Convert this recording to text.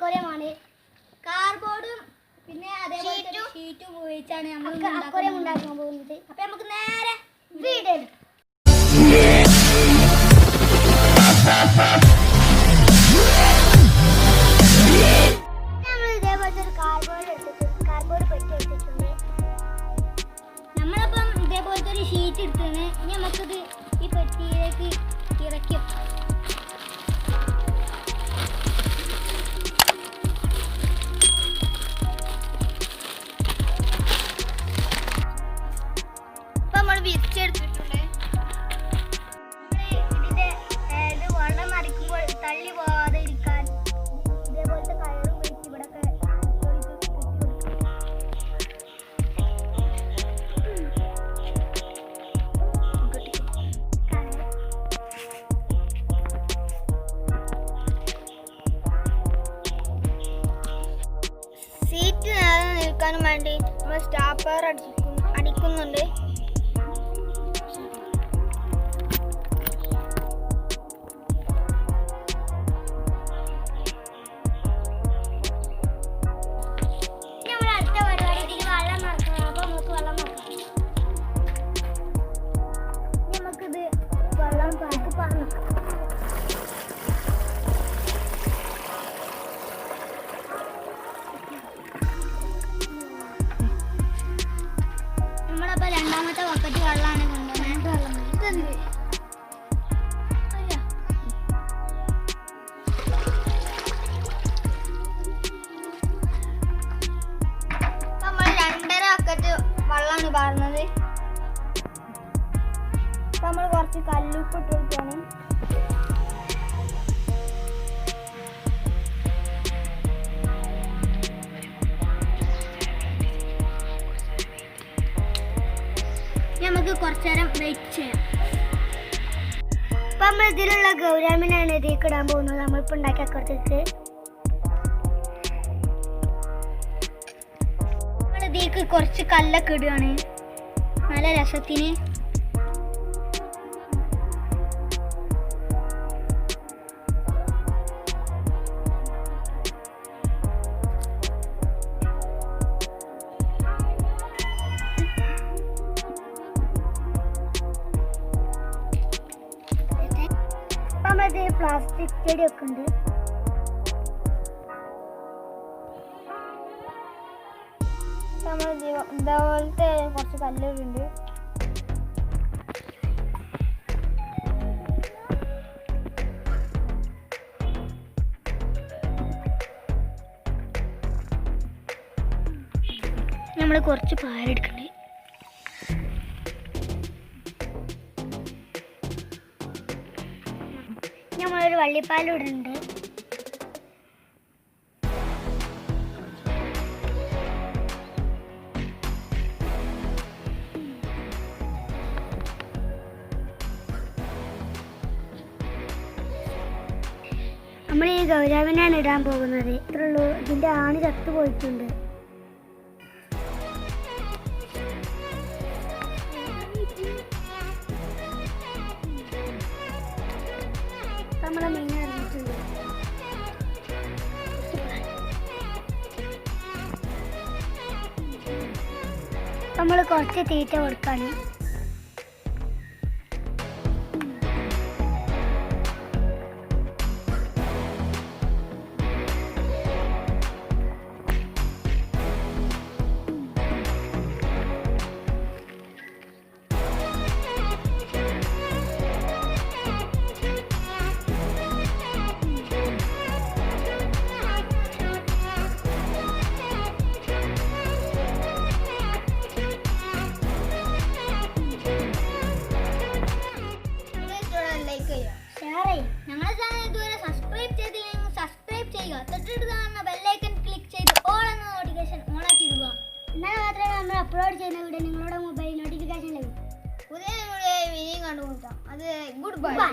അക്വേറിയമാണ്. കാർഡ്ബോർഡും പിന്നെ അതേപോലെ ഷീറ്റും ഉപയോഗിച്ചാണ് നമ്മൾ അക്വേറിയം ഉണ്ടാക്കാൻ പോകുന്നത്. അപ്പോൾ നമുക്ക് നേരെ വീഡിയോ നമ്മൾ ഇതേപോലത്തെ ഒരു കാർഡ്ബോർഡ് പെട്ടി എടുത്തിട്ടുണ്ട്. നമ്മളപ്പം ഇതേപോലത്തെ ഒരു ഷീറ്റ് എടുത്താണ്. ഇനി നമുക്കിത് ഈ പെട്ടിയിലേക്ക് ഇറക്കി വെക്കാം. ഇപ്പം നമ്മൾ വിരിച്ചെടുത്തിട്ടുണ്ട്. ഇതിൻ്റെ ഇത് വെള്ളം മറിക്കുമ്പോൾ തള്ളി പോകാതെ ഇരിക്കാൻ ഇതേപോലത്തെ കയറും വെച്ച് ഇവിടെ സീറ്റ് നേരെ നിൽക്കാനും വേണ്ടി നമ്മൾ സ്റ്റാപ്പർ അടിക്കുന്നുണ്ട്. നമ്മളപ്പോൾ രണ്ടാമത്തെ ബക്കറ്റ് വെള്ളമാണ് കൊണ്ടുവന്നത്. നമ്മൾ 2.5 ബക്കറ്റ് വെള്ളമാണ് പാർന്നത്. നമ്മൾ കുറച്ച് കല്ലുപ്പ് ഇട്ട് കൊടുക്കുകയാണ്. നമുക്ക് കുറച്ചു നേരം വെയിറ്റ് ചെയ്യാം. അപ്പം നമ്മൾ ഇതിലുള്ള ഗൗരാമിനാണ് ഇതിലേക്ക് ഇടാൻ പോകുന്നത്. നമ്മളിപ്പോൾ ഉണ്ടാക്കിയ അക്കറത്തേക്ക് നമ്മൾ ഇതിലേക്ക് കുറച്ച് കല്ലൊക്കെ ഇടുകയാണ് നല്ല രസത്തിന്. പ്ലാസ്റ്റിക് ചെടിയൊക്കെ ഉണ്ട്. നമ്മൾ ഇതേപോലത്തെ കുറച്ച് കല്ലുകളുണ്ട്. നമ്മൾ കുറച്ച് പാലെടുക്കണ്ടേ. നമ്മളൊരു വള്ളിപ്പാലും ഇടുന്നുണ്ട്. നമ്മൾ ഈ ഗൗരാമിനാണ് ഇടാൻ പോകുന്നത്. ഇത്രയുള്ളൂ. ഇതിൻ്റെ ആണി ചത്തു പോയിട്ടുണ്ട്. നമ്മളെ മീൻ ഇറങ്ങിയിട്ടുണ്ട്. നമ്മൾ കുറച്ച് തീറ്റ കൊടുക്കാണ്. ഞങ്ങളുടെ ചാനൽ ഇതുവരെ സബ്സ്ക്രൈബ് ചെയ്തില്ലെങ്കിൽ സബ്സ്ക്രൈബ് ചെയ്യുക. തൊട്ടടുത്ത് കാണുന്ന ബെല്ലൈക്കൺ ക്ലിക്ക് ചെയ്ത് ഓൾ എന്ന നോട്ടിഫിക്കേഷൻ ഓണാക്കി ഇടുക. എന്നാൽ മാത്രമേ നമ്മൾ അപ്ലോഡ് ചെയ്യുന്ന വീഡിയോ നിങ്ങളുടെ മൊബൈൽ നോട്ടിഫിക്കേഷൻ ലഭിക്കും. പുതിയ വീഡിയോ ഇനിയും കണ്ടുമുട്ടാം. അത് ഗുഡ് ബൈ.